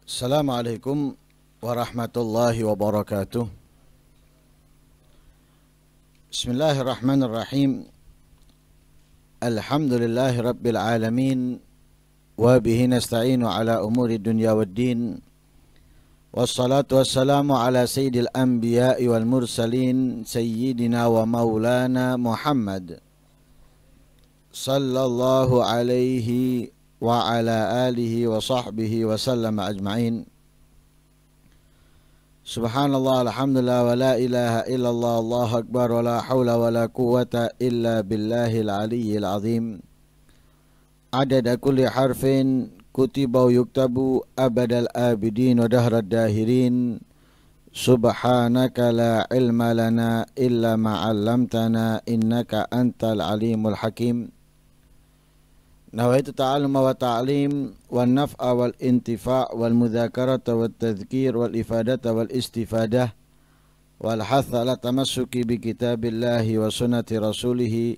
Assalamualaikum warahmatullahi wabarakatuh. Bismillahirrahmanirrahim. Alhamdulillahi rabbil alamin. Wa bihi nasta'inu ala umuri dunya waddin. Wassalatu wassalamu ala sayyidil anbiya'i wal mursalin sayyidina wa maulana Muhammad sallallahu alaihi wa ala alihi wa sahbihi wa sallama ajma'in. Subhanallah, alhamdulillah, wa la ilaha illallah, Allahu akbar, wa la hawla wa la quwwata illa billahil aliyyil azim. Adada kulli harfin kutiba wa yuktabu abadal abidin wa dahrad dahirin. Subhanaka la ilma lana illa ma'allamtana innaka antal alimul hakim. Nawaitu ta'alluma wa ta'lim wal naf'a wal intifa' wal mudzakarata wat tadhkir wal ifadata wal istifadah wal hatha ala tamassuki bi kitabillahi wa sunnati rasulih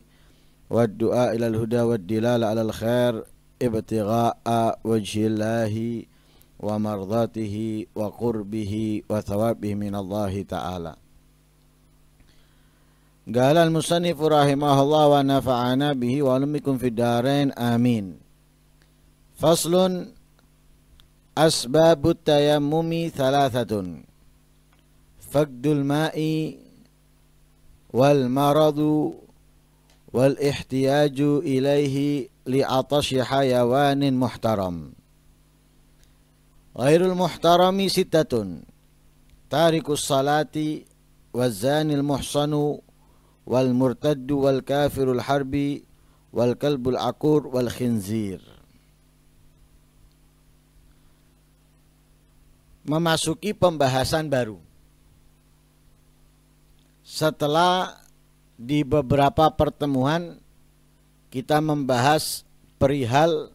wad du'a ilal huda wad dilala alal khair ibtigha'a wajhillahi wa mardatihi wa qurbihi wa thawabihi minallahi ta'ala. Qala al-musannifu rahimahullah wa nafa'ana bihi wa alumikum fid darain amin. Faslun asbabut tayammumi thalathatun. Faqdul ma'i wal maradu wal ihtiyaju ilaihi li'atashi hayawanin muhtaram. Ghairul muhtarami sittatun. Tarikus salati wazanil muhsanu wal murtaddu wal kafirul harbi wal kalbul akur wal khinzir. Memasuki pembahasan baru setelah di beberapa pertemuan kita membahas perihal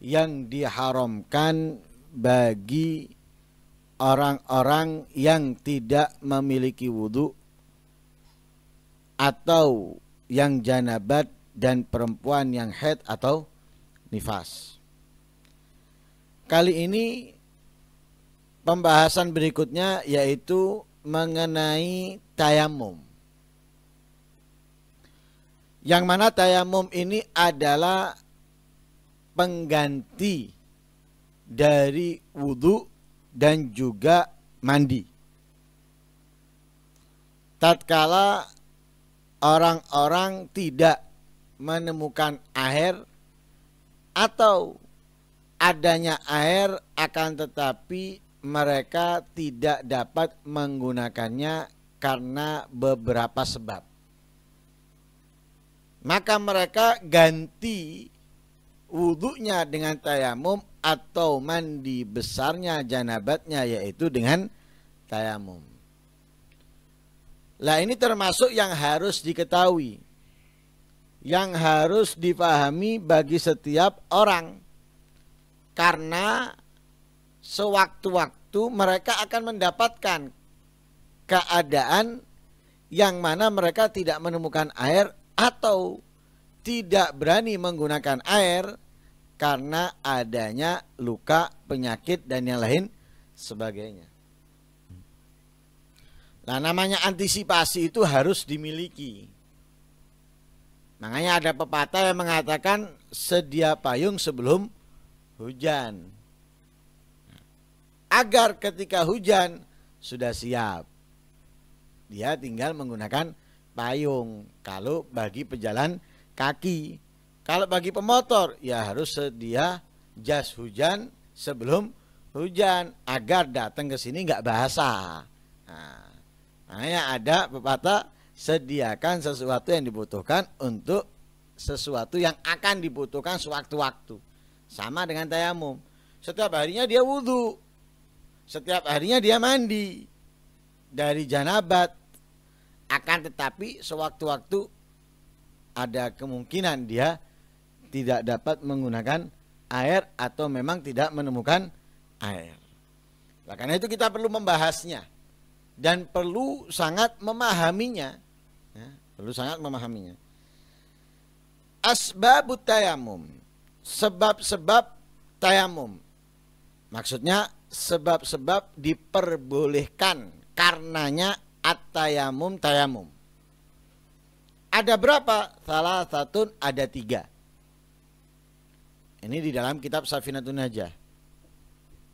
yang diharamkan bagi orang-orang yang tidak memiliki wudu atau yang janabat dan perempuan yang haid atau nifas. Kali ini pembahasan berikutnya yaitu mengenai tayamum. Yang mana tayamum ini adalah pengganti dari wudu dan juga mandi. Tatkala orang-orang tidak menemukan air atau adanya air akan tetapi mereka tidak dapat menggunakannya karena beberapa sebab. Maka mereka ganti wudunya dengan tayamum atau mandi besarnya janabatnya yaitu dengan tayamum. Lah ini termasuk yang harus diketahui, yang harus dipahami bagi setiap orang. Karena sewaktu-waktu mereka akan mendapatkan keadaan yang mana mereka tidak menemukan air atau tidak berani menggunakan air karena adanya luka, penyakit dan yang lain sebagainya. Nah, namanya antisipasi itu harus dimiliki. Makanya ada pepatah yang mengatakan sedia payung sebelum hujan. Agar ketika hujan sudah siap. Dia tinggal menggunakan payung. Kalau bagi pejalan kaki. Kalau bagi pemotor ya harus sedia jas hujan sebelum hujan agar datang ke sini nggak basah. Nah, makanya ada pepatah sediakan sesuatu yang dibutuhkan untuk sesuatu yang akan dibutuhkan sewaktu-waktu. Sama dengan tayamum. Setiap harinya dia wudhu. Setiap harinya dia mandi. Dari janabat. Akan tetapi sewaktu-waktu ada kemungkinan dia tidak dapat menggunakan air atau memang tidak menemukan air. Nah, karena itu kita perlu membahasnya. Dan perlu sangat memahaminya. Ya, perlu sangat memahaminya. Asbabut tayamum. Sebab-sebab tayamum. Maksudnya sebab-sebab diperbolehkan karenanya at-tayamum tayamum. Ada berapa? Salah satu ada 3. Ini di dalam kitab Safinatun Najah.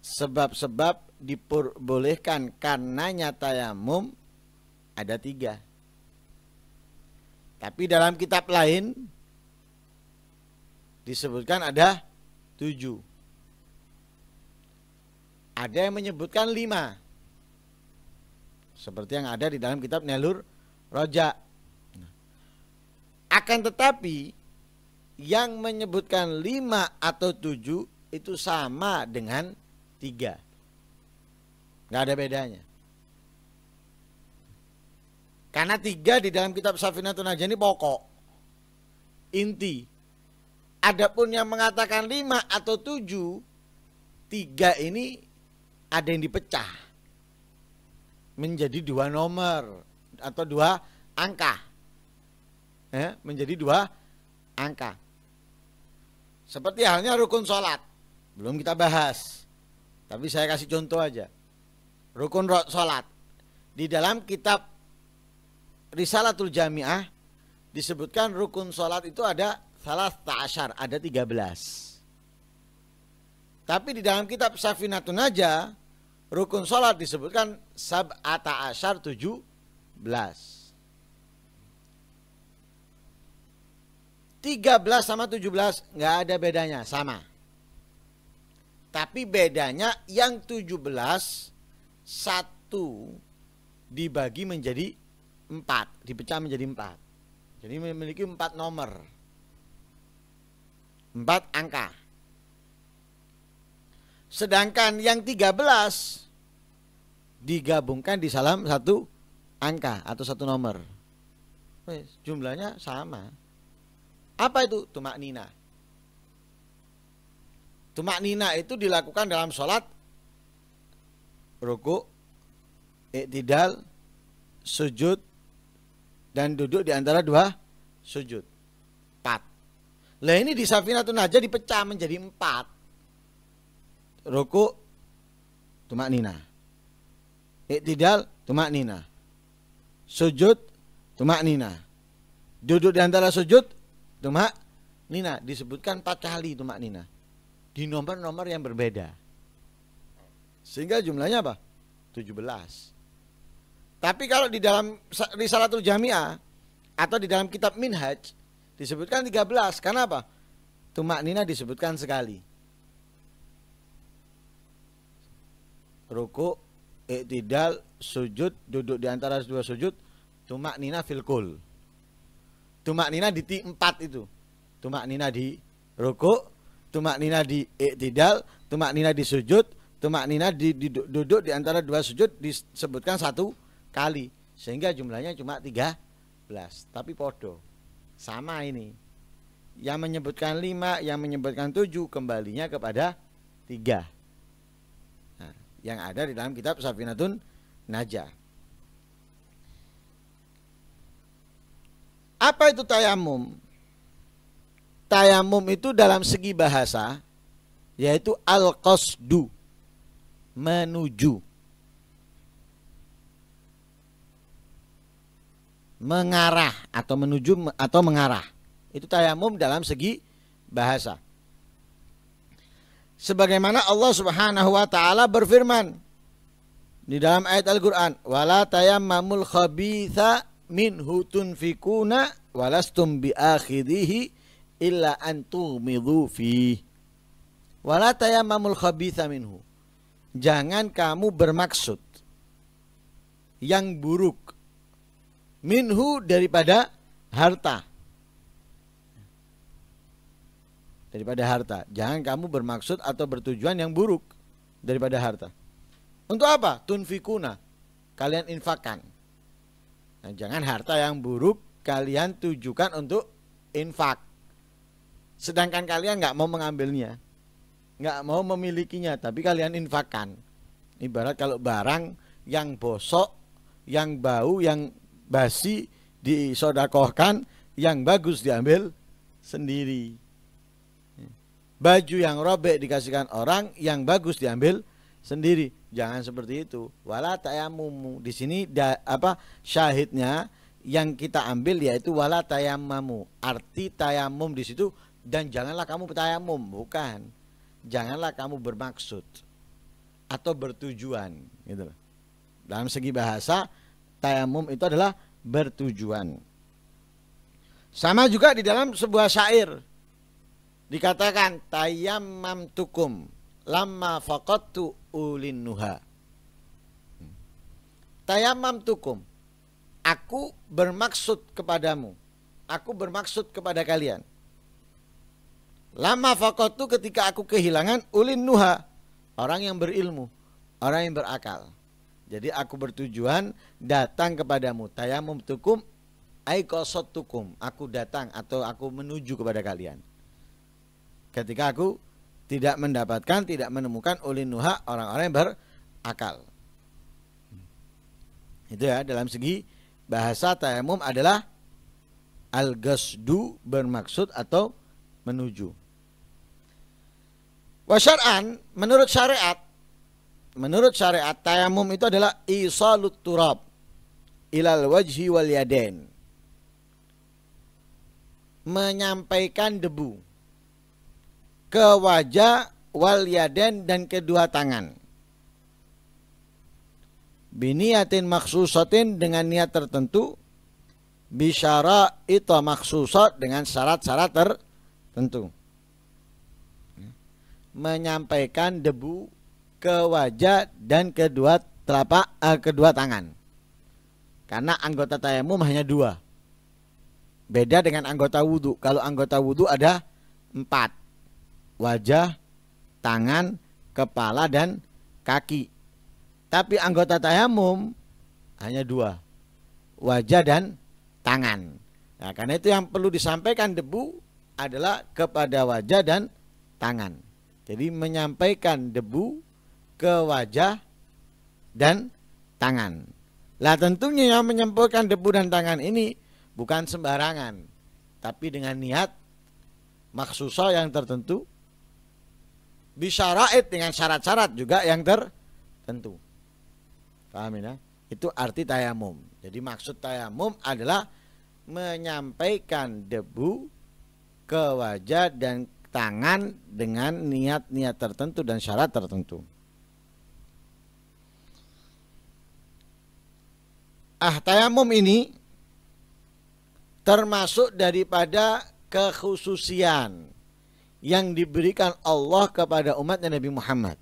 Sebab-sebab diperbolehkan karenanya tayamum ada 3. Tapi dalam kitab lain disebutkan ada 7. Ada yang menyebutkan 5. Seperti yang ada di dalam kitab Nailur Roja. Akan tetapi yang menyebutkan 5 atau 7 itu sama dengan 3. Nggak ada bedanya. Karena 3 di dalam kitab Safinatun Najah ini pokok, inti. Adapun yang mengatakan 5 atau 7, 3 ini ada yang dipecah menjadi 2 nomor atau 2 angka. Menjadi 2 angka. Seperti halnya rukun sholat. Belum kita bahas. Tapi saya kasih contoh aja. Rukun sholat. Di dalam kitab Risalatul Jami'ah disebutkan rukun sholat itu ada salah ta'asyar, ada 13. Tapi di dalam kitab Safinatun Najah rukun sholat disebutkan sab'ata asyar, 17. 13 sama 17 nggak ada bedanya, sama. Tapi bedanya yang 17 satu dibagi menjadi 4, dipecah menjadi 4. Jadi memiliki 4 nomor, 4 angka. Sedangkan yang 13 digabungkan di dalam 1 angka atau 1 nomor. Jumlahnya sama. Apa itu? Tumak nina. Tumak nina itu dilakukan dalam sholat ruku, i'tidal, sujud, dan duduk di antara 2 sujud. 4. Lah ini di Safinatun Najah dipecah menjadi 4. Ruku, tumak nina. I'tidal, tumak nina. Sujud, tumak nina. Duduk di antara sujud, tumak nina. Disebutkan 4 kali tumak nina. Di nomor-nomor yang berbeda. Sehingga jumlahnya apa? 17. Tapi kalau di dalam Risalatul Jami'ah atau di dalam kitab Minhaj disebutkan 13. Karena apa? Tumak nina disebutkan sekali. Ruku, i'tidal, sujud, duduk di antara 2 sujud, tumak nina fil kul. Tumak nina di 4 itu. Tumak nina di ruku, tumak nina di i'tidal, tumak nina di sujud, tumak nina di duduk di antara 2 sujud disebutkan 1 kali. Sehingga jumlahnya cuma 13. Tapi podo. Sama ini. Yang menyebutkan 5, yang menyebutkan 7 kembalinya kepada 3. Nah, yang ada di dalam kitab Safinatun Najah. Apa itu tayamum? Tayamum itu dalam segi bahasa yaitu al-qasdu, menuju, mengarah atau menuju atau mengarah. Itu tayamum dalam segi bahasa. Sebagaimana Allah Subhanahu wa taala berfirman di dalam ayat Al-Qur'an, "Wala tayammamul khabitha minhu tunfikuna walastum biakhidhihi illa an tughmidu fi." Wala tayammamul khabitha minhu. Jangan kamu bermaksud yang buruk minhu daripada harta. Daripada harta. Jangan kamu bermaksud atau bertujuan yang buruk daripada harta. Untuk apa? Tunfikuna. Kalian infakkan. Nah, jangan harta yang buruk kalian tujukan untuk infak. Sedangkan kalian nggak mau mengambilnya, nggak mau memilikinya, tapi kalian infakkan. Ibarat kalau barang yang bosok, yang bau, yang basi disodakohkan, yang bagus diambil sendiri. Baju yang robek dikasihkan orang, yang bagus diambil sendiri. Jangan seperti itu. Wala tayamumu. Di sini syahidnya yang kita ambil yaitu wala tayammamu. Arti tayamum di situ, dan janganlah kamu tayamum, bukan. Janganlah kamu bermaksud atau bertujuan, gitu. Dalam segi bahasa, tayamum itu adalah bertujuan. Sama juga di dalam sebuah syair dikatakan tayammam tukum lamma faqattu ulin nuha. Tayammam tukum, aku bermaksud kepadamu, aku bermaksud kepada kalian. Lama faqattu, ketika aku kehilangan ulin nuha, orang yang berilmu, orang yang berakal. Jadi aku bertujuan datang kepadamu. Tayammum tukum ai qasattukum, aku datang atau aku menuju kepada kalian. Ketika aku tidak mendapatkan, tidak menemukan ulin nuha, orang-orang yang berakal. Itu ya, dalam segi bahasa tayamum adalah al-ghasdu, bermaksud atau menuju. Wa syar'an, menurut syariat tayamum itu adalah isalut turab ilal wajhi wal yadain, menyampaikan debu ke wajah wal yadain dan kedua tangan. Biniyatin maksusatin, dengan niat tertentu. Bisyara itu maksusat, dengan syarat-syarat tertentu. Menyampaikan debu ke wajah dan kedua tangan. Karena anggota tayamum hanya 2. Beda dengan anggota wudu. Kalau anggota wudu ada 4. Wajah, tangan, kepala, dan kaki. Tapi anggota tayamum hanya 2. Wajah dan tangan. Nah, karena itu yang perlu disampaikan debu adalah kepada wajah dan tangan. Jadi menyampaikan debu ke wajah dan tangan. Lah tentunya yang menyampaikan debu dan tangan ini bukan sembarangan, tapi dengan niat maksusah yang tertentu. Bisyara'id, dengan syarat-syarat juga yang tertentu. Paham ya? Itu arti tayamum. Jadi maksud tayamum adalah menyampaikan debu ke wajah dan tangan dengan niat-niat tertentu dan syarat tertentu. Tayamum ini termasuk daripada kekhususian yang diberikan Allah kepada umatnya Nabi Muhammad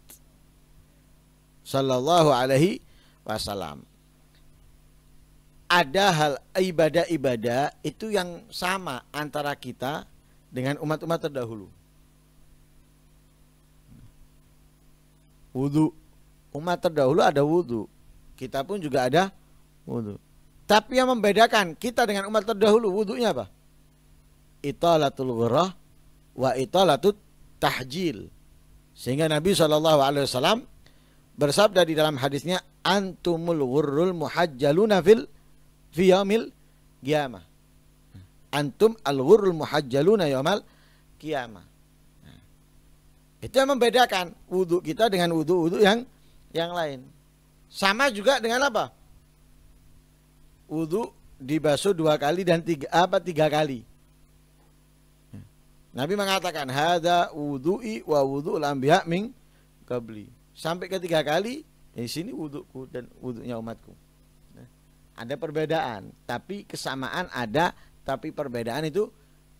sallallahu alaihi wasallam. Ada hal ibadah-ibadah itu yang sama antara kita dengan umat-umat terdahulu. Wudu, umat terdahulu ada wudu, kita pun juga ada wudu. Tapi yang membedakan kita dengan umat terdahulu, wudunya apa? Italatul ghurrah wa italatut tahjil. Sehingga Nabi SAW bersabda di dalam hadisnya, antumul ghurrul muhajjaluna fi yaumil qiyamah. Antum al-ghurrul muhajjaluna yaumal qiyamah. Itu yang membedakan wudu kita dengan wudu yang lain. Sama juga dengan apa? Wudu dibasuh 2 kali dan 3 kali. Nabi mengatakan hada wudu'i wa wudu'ul anbiya min qabli. Sampai ke 3 kali, di sini wuduku dan wudunya umatku. Ada perbedaan, tapi kesamaan ada, tapi perbedaan itu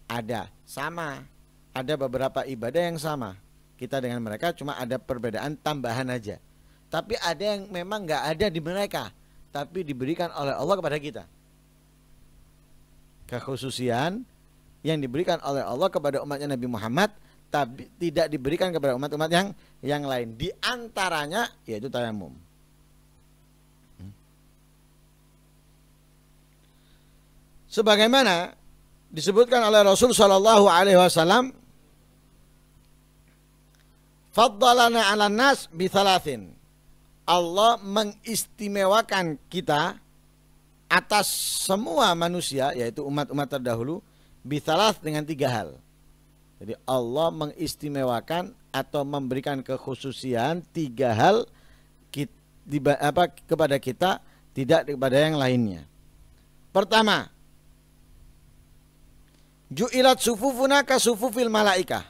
ada. Sama. Ada beberapa ibadah yang sama. Kita dengan mereka cuma ada perbedaan tambahan aja. Tapi ada yang memang nggak ada di mereka, tapi diberikan oleh Allah kepada kita. Kekhususian yang diberikan oleh Allah kepada umatnya Nabi Muhammad, tapi tidak diberikan kepada umat-umat yang lain. Di antaranya yaitu tayamum. Sebagaimana disebutkan oleh Rasul Shallallahu Alaihi Wasallam, faddalana 'alan nas bi thalathin. Allah mengistimewakan kita atas semua manusia, yaitu umat-umat terdahulu, bi thalath, dengan 3 hal. Jadi Allah mengistimewakan atau memberikan kekhususian 3 hal kepada kita, tidak kepada yang lainnya. Pertama, ju'ilat sufufuna ka sufufil malaikah.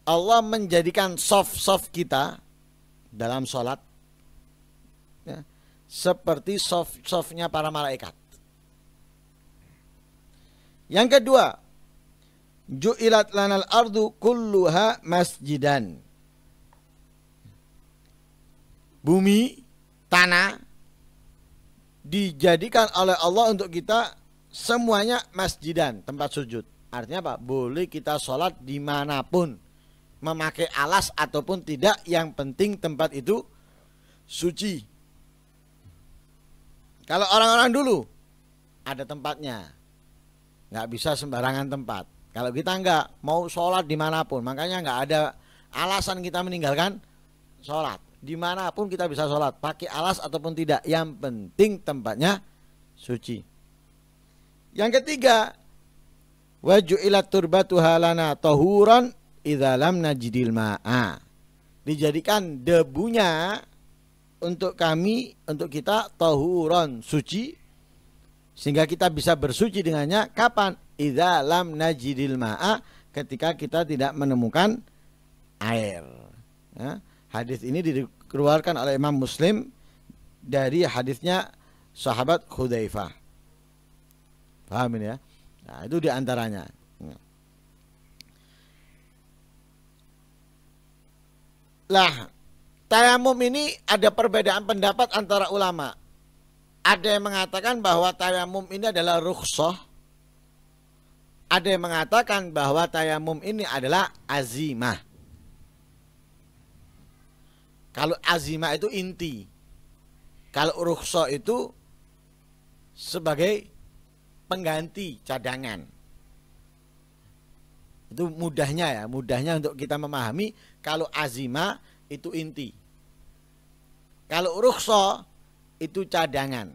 Allah menjadikan saf-saf kita dalam sholat ya, seperti saf-safnya para malaikat. Yang kedua, ju'ilat lanal ardu kulluha masjidan. Bumi, tanah dijadikan oleh Allah untuk kita semuanya masjidan, tempat sujud. Artinya apa? Boleh kita sholat dimanapun, memakai alas ataupun tidak, yang penting tempat itu suci. Kalau orang-orang dulu ada tempatnya, nggak bisa sembarangan tempat. Kalau kita nggak mau sholat dimanapun, makanya nggak ada alasan kita meninggalkan sholat. Dimanapun kita bisa sholat, pakai alas ataupun tidak, yang penting tempatnya suci. Yang ketiga, wa ju'ilat turbatuha lana tahuran idza lam najidil ma'a. Dijadikan debunya untuk kami, untuk kita, tahuran, suci, sehingga kita bisa bersuci dengannya. Kapan? Idza lam najidil ma'a, ketika kita tidak menemukan air. Ya. Hadis ini dikeluarkan oleh Imam Muslim dari hadisnya sahabat Hudzaifah. Paham ini ya? Nah, itu diantaranya. Lah, tayamum ini ada perbedaan pendapat antara ulama. Ada yang mengatakan bahwa tayamum ini adalah rukhsah. Ada yang mengatakan bahwa tayamum ini adalah azimah. Kalau azimah itu inti. Kalau rukhsah itu sebagai pengganti, cadangan. Itu mudahnya ya, mudahnya untuk kita memahami. Kalau azimah itu inti. Kalau rukhsah itu cadangan.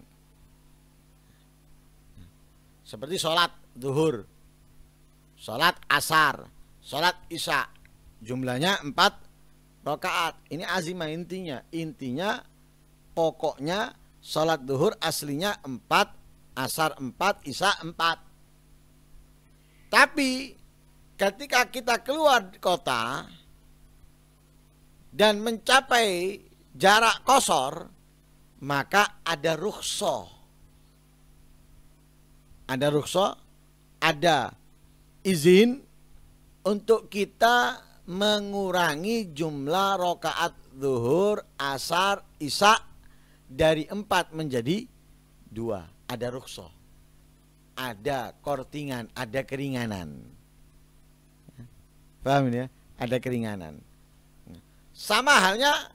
Seperti sholat zuhur, sholat asar, sholat isya, jumlahnya 4 rakaat. Ini azimah intinya. Intinya pokoknya sholat zuhur aslinya 4, asar 4, isya 4. Tapi ketika kita keluar kota dan mencapai jarak qashar, maka ada rukhsah. Ada rukhsah, ada izin untuk kita mengurangi jumlah rakaat zuhur, asar, isya dari 4 menjadi 2. Ada rukhsah, ada kortingan, ada keringanan. Paham ini ya? Ada keringanan. Sama halnya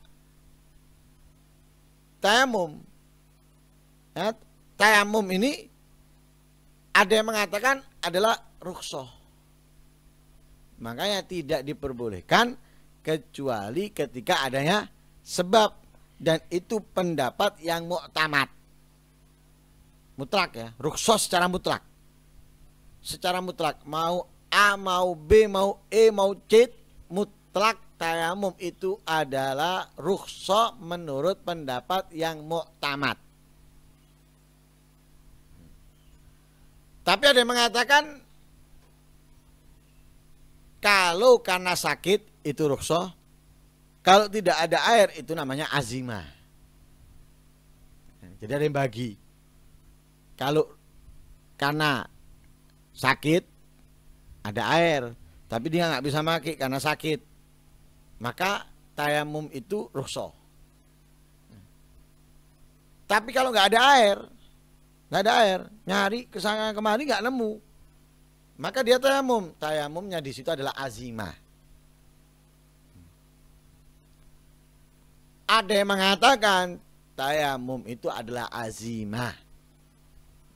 tayamum. Ya, tayamum ini ada yang mengatakan adalah rukhsah. Makanya tidak diperbolehkan kecuali ketika adanya sebab, dan itu pendapat yang mu'tamad. Mutlak ya, rukhsah secara mutlak. Secara mutlak, mau A, mau B, mau E, mau C, mutlak tayamum itu adalah rukhsah menurut pendapat yang mu'tamad. Tapi ada yang mengatakan kalau karena sakit itu rukhsah, kalau tidak ada air itu namanya azimah. Jadi ada yang bagi. Kalau karena sakit ada air, tapi dia nggak bisa pakai karena sakit, maka tayamum itu rukhsah. Tapi kalau nggak ada air, nyari kesana kemari nggak nemu, maka dia tayamum. Tayamumnya di situ adalah azimah. Ada yang mengatakan tayamum itu adalah azimah,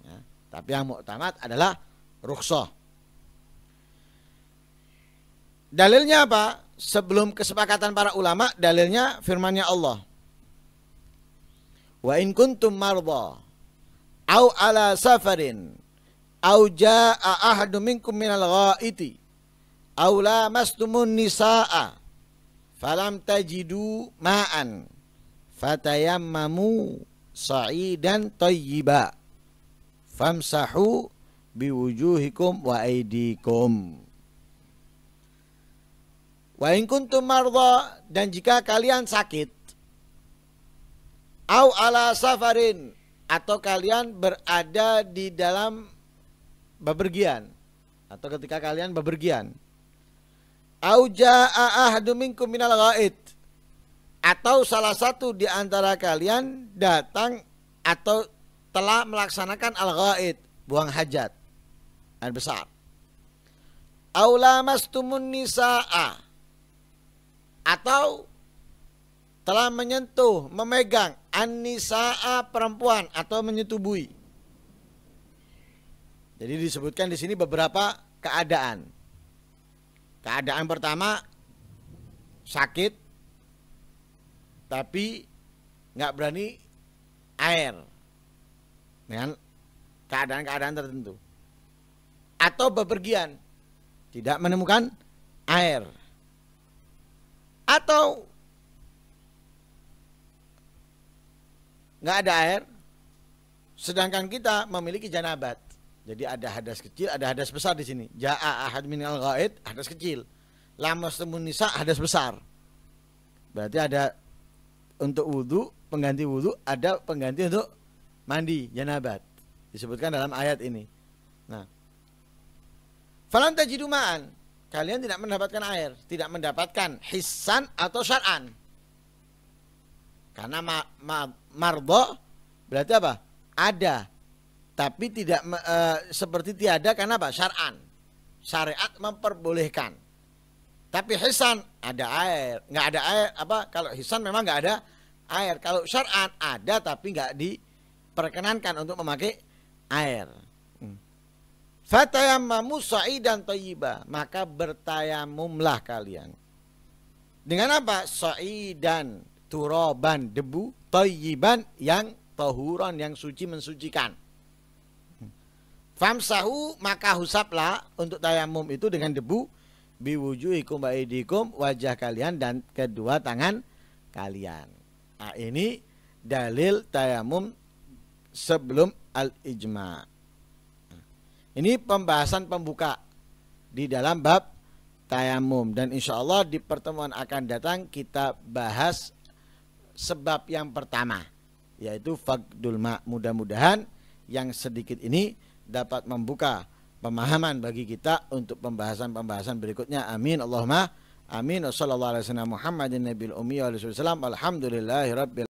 ya, tapi yang mu'tamad adalah rukhsah. Dalilnya apa? Sebelum kesepakatan para ulama, dalilnya firman-Nya Allah. Wa in kuntum marda au ala safarin au jaa ahadun minkum minal ghaiti aw lamastumun nisaa falam tajidu ma'an fatayammamu sa'idan thayyiba famsahu biwujuhikum wa aydikum. Wa in kuntum mardha, dan jika kalian sakit, au ala safarin, atau kalian berada di dalam bepergian, atau ketika kalian bepergian, au jaa ahadum minkum minal ghaid, atau salah satu di antara kalian datang atau telah melaksanakan al-ghaid, buang hajat, air besar. Au lamastumun nisaa, atau telah menyentuh, memegang an-nisaa, perempuan, atau menyetubui. Jadi disebutkan di sini beberapa keadaan. Keadaan pertama, sakit tapi nggak berani air, dengan keadaan-keadaan tertentu. Atau bepergian, tidak menemukan air. Atau nggak ada air, sedangkan kita memiliki janabat. Jadi ada hadas kecil, ada hadas besar di sini. Jaa ahad minal ghaid, hadas kecil. Lamastumun nisa, hadas besar. Berarti ada untuk wudhu, pengganti wudhu, ada pengganti untuk mandi, janabat. Disebutkan dalam ayat ini. Nah, falam tajidu ma'an, kalian tidak mendapatkan air, tidak mendapatkan hissan atau syar'an. Karena mardho berarti apa? Ada, tapi tidak seperti tiada, karena apa? Syar'an. Syariat memperbolehkan. Tapi hissan ada air, nggak ada air apa? Kalau hissan memang nggak ada air. Kalau syar'an ada tapi nggak diperkenankan untuk memakai air. Fatayammamu sa'idan thayyiba, maka bertayamumlah kalian. Dengan apa? Sa'idan, turaban, debu, thayyiban, yang tahuran, yang suci, mensucikan. Famsahu, maka husaplah untuk tayamum itu dengan debu, biwujuhikum wa aydikum, wajah kalian dan kedua tangan kalian. Nah, ini dalil tayamum sebelum al-ijma'. Ini pembahasan pembuka di dalam bab tayamum, dan insya Allah di pertemuan akan datang kita bahas sebab yang pertama, yaitu faqdul ma'. Mudah-mudahan yang sedikit ini dapat membuka pemahaman bagi kita untuk pembahasan-pembahasan berikutnya. Amin Allahumma amin. Wassallallahu alaihi wasallam Muhammadin nabiyil ummi wa alihi wasallam. Alhamdulillahirabbil